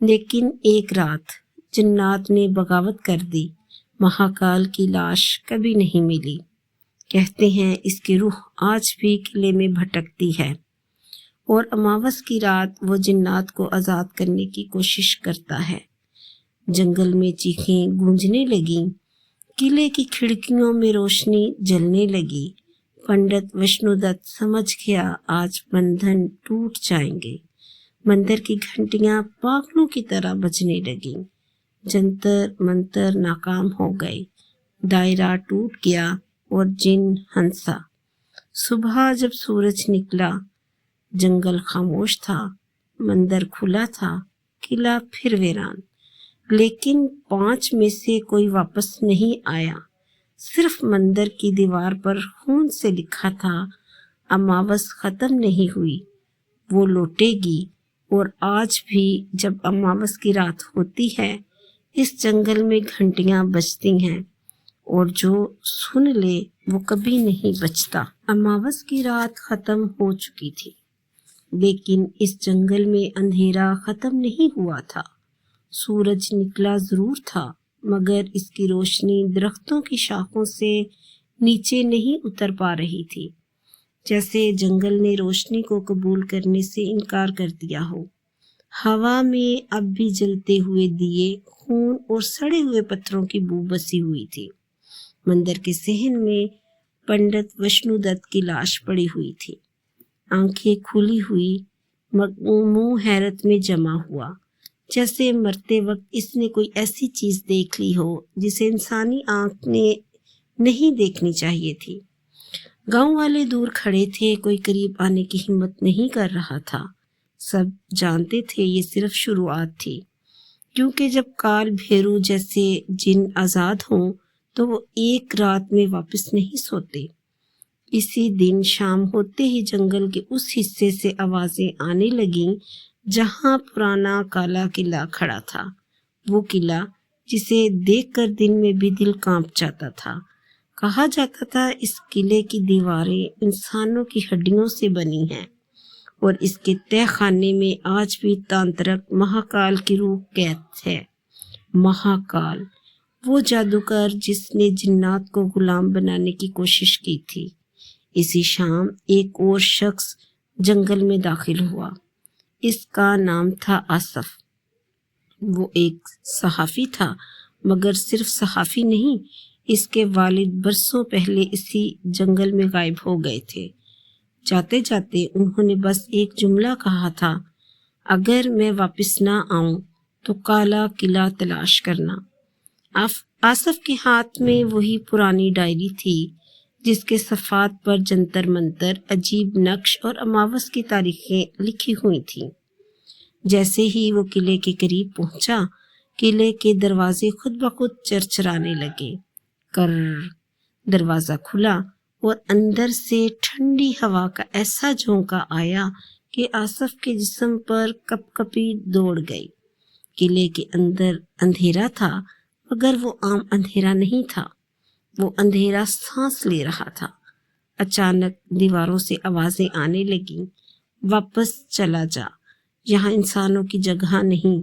لیکن ایک رات جنات نے بغاوت کر دی، مہاکال کی لاش کبھی نہیں ملی۔ کہتے ہیں اس کی روح آج بھی قلعے میں بھٹکتی ہے، اور اماوس کی رات وہ جنات کو آزاد کرنے کی کوشش کرتا ہے۔ جنگل میں چیخیں گونجنے لگیں، قلعے کی کھڑکیوں میں روشنی جلنے لگی۔ پنڈت وشنو دت سمجھ گیا آج بندھن ٹوٹ جائیں گے۔ مندر کی گھنٹیاں پاگلوں کی طرح بجنے لگیں۔ جنتر منتر ناکام ہو گئے، دائرہ ٹوٹ گیا اور جن ہنسا۔ صبح جب سورج نکلا، جنگل خاموش تھا، مندر کھلا تھا، قلعہ پھر ویران۔ لیکن 5 میں سے کوئی واپس نہیں آیا۔ صرف مندر کی دیوار پر خون سے لکھا تھا، اماوس ختم نہیں ہوئی، وہ لوٹے گی۔ اور آج بھی جب اماوس کی رات ہوتی ہے، اس جنگل میں گھنٹیاں بجتی ہیں، اور جو سن لے وہ کبھی نہیں بچتا۔ اماوس کی رات ختم ہو چکی تھی، لیکن اس جنگل میں اندھیرا ختم نہیں ہوا تھا۔ سورج نکلا ضرور تھا، مگر اس کی روشنی درختوں کی شاخوں سے نیچے نہیں اتر پا رہی تھی، جیسے جنگل نے روشنی کو قبول کرنے سے انکار کر دیا ہو۔ ہوا میں اب بھی جلتے ہوئے دیے، خون اور سڑے ہوئے پتھروں کی بو بسی ہوئی تھی۔ مندر کے صحن میں پنڈت وشنو دت کی لاش پڑی ہوئی تھی، آنکھیں کھلی ہوئی، منہ حیرت میں جمع ہوا، جیسے مرتے وقت اس نے کوئی ایسی چیز دیکھ لی ہو جسے انسانی آنکھ نے نہیں دیکھنی چاہیے تھی۔ گاؤں والے دور کھڑے تھے، کوئی قریب آنے کی ہمت نہیں کر رہا تھا۔ سب جانتے تھے یہ صرف شروعات تھی، کیونکہ جب کال بھیرو جیسے جن آزاد ہوں تو وہ ایک رات میں واپس نہیں سوتے۔ اسی دن شام ہوتے ہی جنگل کے اس حصے سے آوازیں آنے لگیں جہاں پرانا کالا قلعہ کھڑا تھا، وہ قلعہ جسے دیکھ کر دن میں بھی دل کانپ جاتا تھا۔ کہا جاتا تھا اس قلعے کی دیواریں انسانوں کی ہڈیوں سے بنی ہیں، اور اس کے تہہ خانے میں آج بھی تانترک مہاکال کی روح قید ہے۔ مہاکال، وہ جادوگر جس نے جنات کو غلام بنانے کی کوشش کی تھی۔ اسی شام ایک اور شخص جنگل میں داخل ہوا، اس کا نام تھا آصف۔ وہ ایک صحافی تھا، مگر صرف صحافی نہیں، اس کے والد برسوں پہلے اسی جنگل میں غائب ہو گئے تھے۔ جاتے جاتے انہوں نے بس ایک جملہ کہا تھا، اگر میں واپس نہ آؤں تو کالا قلعہ تلاش کرنا۔ آصف کے ہاتھ میں وہی پرانی ڈائری تھی جس کے صفحات پر جنتر منتر، عجیب نقش اور اماوس کی تاریخیں لکھی ہوئی تھیں۔ جیسے ہی وہ قلعے کے قریب پہنچا، قلعے کے دروازے خود بخود چرچرانے لگے۔ کر دروازہ کھلا اور اندر سے ٹھنڈی ہوا کا ایسا جھونکا آیا کہ آصف کے جسم پر کپ کپی دوڑ گئی۔ قلعے کے اندر اندھیرا تھا، مگر وہ عام اندھیرا نہیں تھا، وہ اندھیرا سانس لے رہا تھا۔ اچانک دیواروں سے آوازیں آنے لگیں، واپس چلا جا، یہاں انسانوں کی جگہ نہیں۔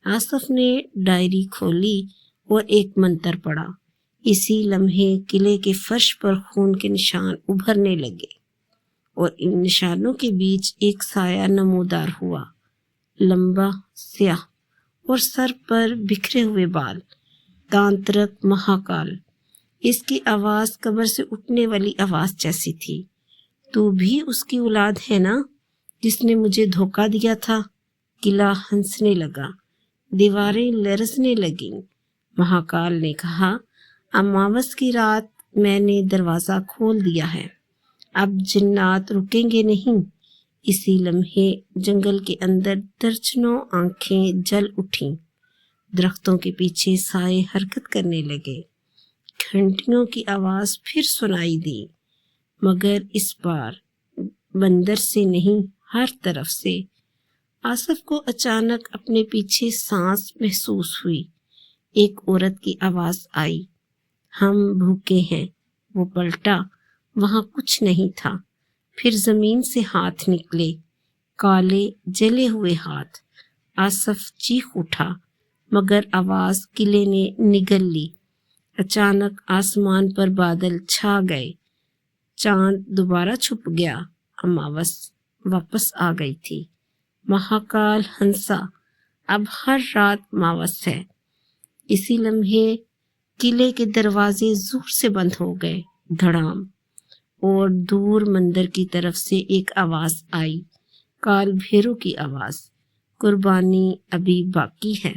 آصف نے ڈائری کھولی اور ایک منتر پڑھا۔ اسی لمحے قلعے کے فرش پر خون کے نشان ابھرنے لگے، اور ان نشانوں کے بیچ ایک سایہ نمودار ہوا، لمبا، سیاہ اور سر پر بکھرے ہوئے بال۔ تانترک مہاکال، اس کی آواز قبر سے اٹھنے والی آواز جیسی تھی۔ تو بھی اس کی اولاد ہے نا جس نے مجھے دھوکہ دیا تھا؟ قلعہ ہنسنے لگا، دیواریں لرزنے لگیں۔ مہاکال نے کہا، اماوس کی رات میں نے دروازہ کھول دیا ہے، اب جنات رکیں گے نہیں۔ اسی لمحے جنگل کے اندر درجنوں آنکھیں جل اٹھیں، درختوں کے پیچھے سائے حرکت کرنے لگے، گھنٹیوں کی آواز پھر سنائی دی، مگر اس بار بندر سے نہیں، ہر طرف سے۔ آصف کو اچانک اپنے پیچھے سانس محسوس ہوئی۔ ایک عورت کی آواز آئی، ہم بھوکے ہیں۔ وہ پلٹا، وہاں کچھ نہیں تھا۔ پھر زمین سے ہاتھ نکلے، کالے جلے ہوئے ہاتھ۔ آصف چیخ اٹھا مگر آواز قلعے نے نگل لی۔ اچانک آسمان پر بادل چھا گئے، چاند دوبارہ چھپ گیا، اماوس واپس آ گئی تھی۔ مہاکال ہنسا، اب ہر رات ماوس ہے۔ اسی لمحے قلعے کے دروازے زور سے بند ہو گئے، دھڑام، اور دور مندر کی طرف سے ایک آواز آئی، کال بھیرو کی آواز، قربانی ابھی باقی ہے۔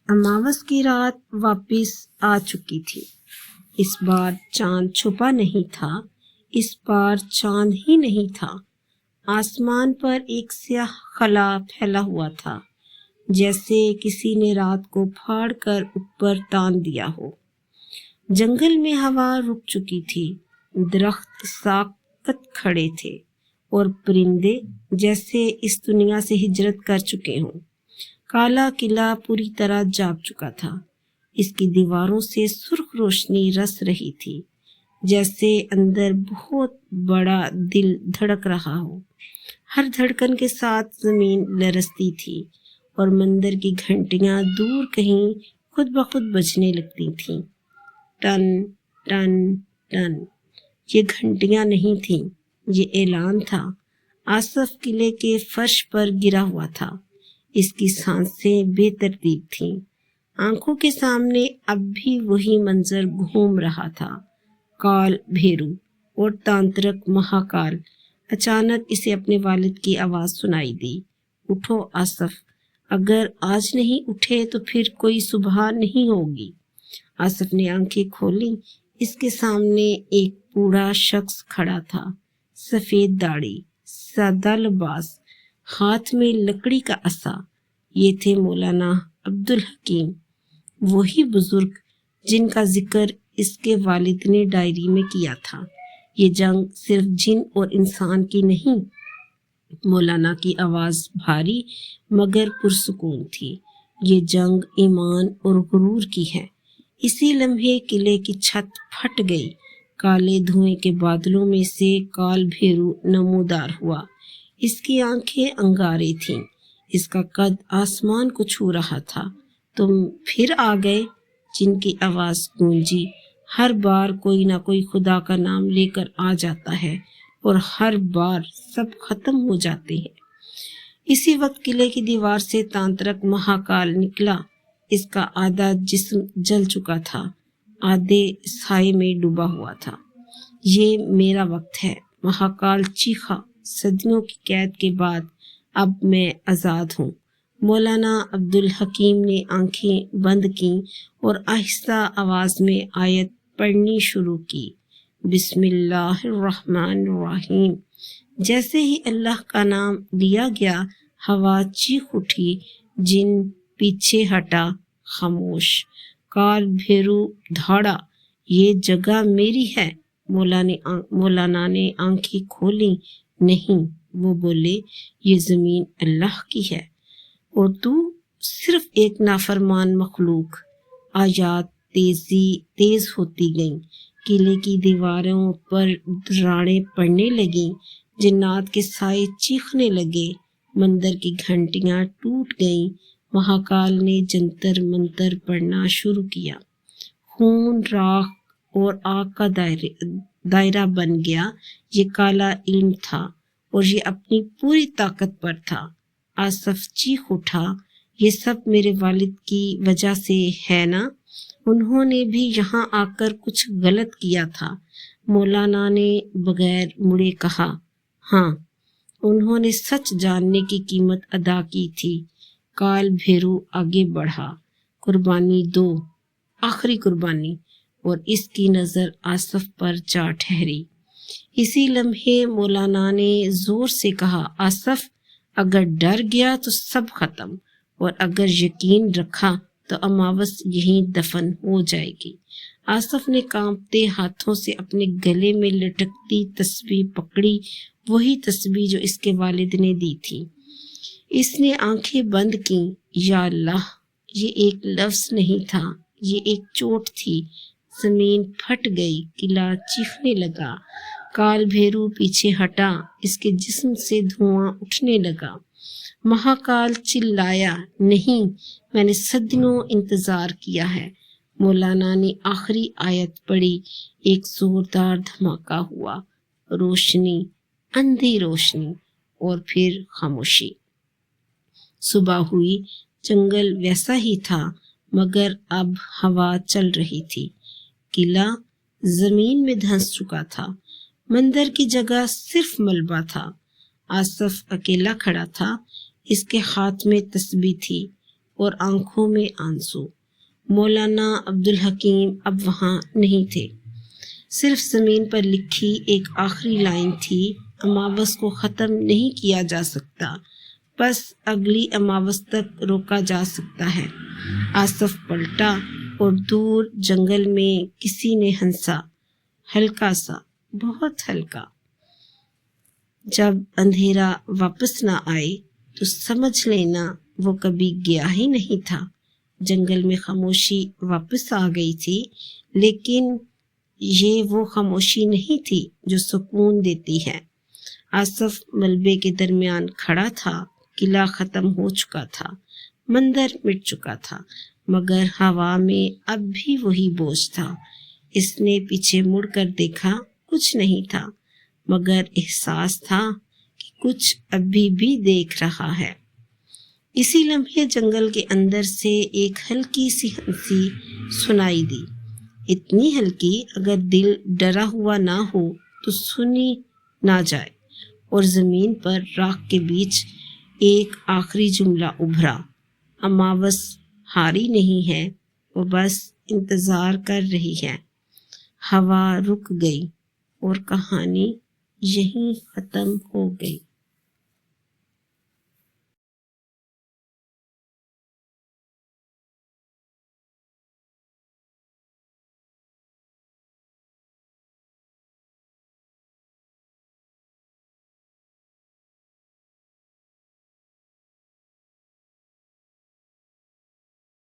اماوس کی رات واپس آ چکی تھی۔ اس بار چاند چھپا نہیں تھا، اس بار چاند ہی نہیں تھا۔ آسمان پر ایک سیاہ خلا پھیلا ہوا تھا، جیسے کسی نے رات کو پھاڑ کر اوپر تان دیا ہو۔ جنگل میں ہوا رک چکی تھی، درخت ساکت کھڑے تھے اور پرندے جیسے اس دنیا سے ہجرت کر چکے ہوں۔ کالا قلعہ پوری طرح جاگ چکا تھا، اس کی دیواروں سے سرخ روشنی رس رہی تھی، جیسے اندر بہت بڑا دل دھڑک رہا ہو۔ ہر دھڑکن کے ساتھ زمین لرزتی تھی اور مندر کی گھنٹیاں دور کہیں خود بخود بجنے لگتی تھیں، ٹن ٹن ٹن۔ یہ گھنٹیاں نہیں تھیں، یہ اعلان تھا۔ آصف قلعے کے فرش پر گرا ہوا تھا، اس کی سانسیں بے ترتیب تھیں، آنکھوں کے سامنے اب بھی وہی منظر گھوم رہا تھا، کال بھیرو اور تانترک مہاکال۔ اچانک اسے اپنے والد کی آواز سنائی دی، اٹھو آصف، اگر آج نہیں اٹھے تو پھر کوئی صبح نہیں ہوگی۔ آصف نے آنکھیں کھولیں، اس کے سامنے ایک بوڑھا شخص کھڑا تھا، سفید داڑھی، سادہ لباس، ہاتھ میں لکڑی کا عصا۔ یہ تھے مولانا عبدالحکیم، وہی بزرگ جن کا ذکر اس کے والد نے ڈائری میں کیا تھا۔ یہ جنگ صرف جن اور انسان کی نہیں۔ مولانا کی آواز بھاری مگر پرسکون تھی، یہ جنگ ایمان اور غرور کی ہے۔ اسی لمحے قلعے کی چھت پھٹ گئی، کالے دھوئیں کے بادلوں میں سے کال بھیرو نمودار ہوا۔ اس کی آنکھیں انگارے تھیں، اس کا قد آسمان کو چھو رہا تھا۔ تم پھر آ گئے، جن کی آواز گونجی۔ ہر بار کوئی نہ کوئی خدا کا نام لے کر آ جاتا ہے اور ہر بار سب ختم ہو جاتے ہیں۔ اسی وقت قلعے کی دیوار سے تانترک مہاکال نکلا، اس کا آدھا جسم جل چکا تھا، آدھے سائے میں ڈوبا ہوا تھا۔ یہ میرا وقت ہے، مہاکال چیخا، صدیوں کی قید کے بعد اب میں آزاد ہوں۔ مولانا عبدالحکیم نے آنکھیں بند کیں اور آہستہ آواز میں آیت پڑھنی شروع کی، بسم اللہ الرحمن الرحیم۔ جیسے ہی اللہ کا نام لیا گیا، ہوا چیخ اٹھی، جن پیچھے ہٹا، خاموش۔ کال بھیرو دھاڑا، یہ جگہ میری ہے۔ مولانا نے آنکھیں کھولیں، نہیں، وہ بولے، یہ زمین اللہ کی ہے اور تو صرف ایک نافرمان مخلوق۔ آیات تیز ہوتی گئیں، قلعے کی دیواروں پر راڑیں پڑنے لگیں، جنات کے سائے چیخنے لگے، مندر کی گھنٹیاں ٹوٹ گئیں۔ مہاکال نے جنتر منتر پڑھنا شروع کیا، خون، راکھ اور آگ کا دائرہ بن گیا۔ یہ کالا علم تھا اور یہ اپنی پوری طاقت پر تھا۔ آصف چیخ اٹھا، یہ سب میرے والد کی وجہ سے ہے نا؟ انہوں نے بھی یہاں آ کر کچھ غلط کیا تھا۔ مولانا نے بغیر مڑے کہا، ہاں، انہوں نے سچ جاننے کی قیمت ادا کی تھی۔ کال بھیرو آگے بڑھا، قربانی دو، آخری قربانی، اور اس کی نظر آصف پر جا ٹھہری۔ اسی لمحے مولانا نے زور سے کہا، آصف، اگر ڈر گیا تو سب ختم، اور اگر یقین رکھا تو اماوس یہیں دفن ہو جائے گی۔ آصف نے کانپتے ہاتھوں سے اپنے گلے میں لٹکتی تسبیح پکڑی، وہی تسبیح جو اس کے والد نے دی تھی۔ اس نے آنکھیں بند کیں، یا اللہ، یہ ایک لفظ نہیں تھا، یہ ایک چوٹ تھی۔ زمین پھٹ گئی، قلعہ چیخنے لگا، کال بھیرو پیچھے ہٹا، اس کے جسم سے دھواں اٹھنے لگا۔ مہاکال چلایا، نہیں، میں نے صدیوں انتظار کیا ہے۔ مولانا نے آخری آیت پڑھی، ایک زوردار دھماکہ ہوا، روشنی، اندھی روشنی، اور پھر خاموشی۔ صبح ہوئی، جنگل ویسا ہی تھا، مگر اب ہوا چل رہی تھی۔ قلعہ زمین میں دھنس چکا تھا، مندر کی جگہ صرف ملبہ تھا۔ آصف اکیلا کھڑا تھا، اس کے ہاتھ میں تسبیح تھی اور آنکھوں میں آنسو۔ مولانا عبدالحکیم اب وہاں نہیں تھے۔ صرف زمین پر لکھی ایک آخری لائن تھی، اماوس کو ختم نہیں کیا جا سکتا، بس اگلی اماوس تک روکا جا سکتا ہے۔ آصف پلٹا اور دور جنگل میں کسی نے ہنسا، ہلکا سا، بہت ہلکا۔ جب اندھیرا واپس نہ آئے تو سمجھ لینا وہ کبھی گیا ہی نہیں تھا۔ جنگل میں خاموشی واپس آ گئی تھی، لیکن یہ وہ خاموشی نہیں تھی جو سکون دیتی ہے۔ آصف ملبے کے درمیان کھڑا تھا، قلعہ ختم ہو چکا تھا، مندر مٹ چکا تھا، مگر ہوا میں اب بھی وہی بوجھ تھا۔ اس نے پیچھے مڑ کر دیکھا، کچھ نہیں تھا، مگر احساس تھا کہ کچھ ابھی بھی دیکھ رہا ہے۔ اسی لمحے جنگل کے اندر سے ایک ہلکی سی ہنسی سنائی دی، اتنی ہلکی اگر دل ڈرا ہوا نہ ہو تو سنی نہ جائے، اور زمین پر راکھ کے بیچ ایک آخری جملہ ابھرا، اماوس ہاری نہیں ہے، وہ بس انتظار کر رہی ہے۔ ہوا رک گئی اور کہانی یہیں ختم ہو گئی۔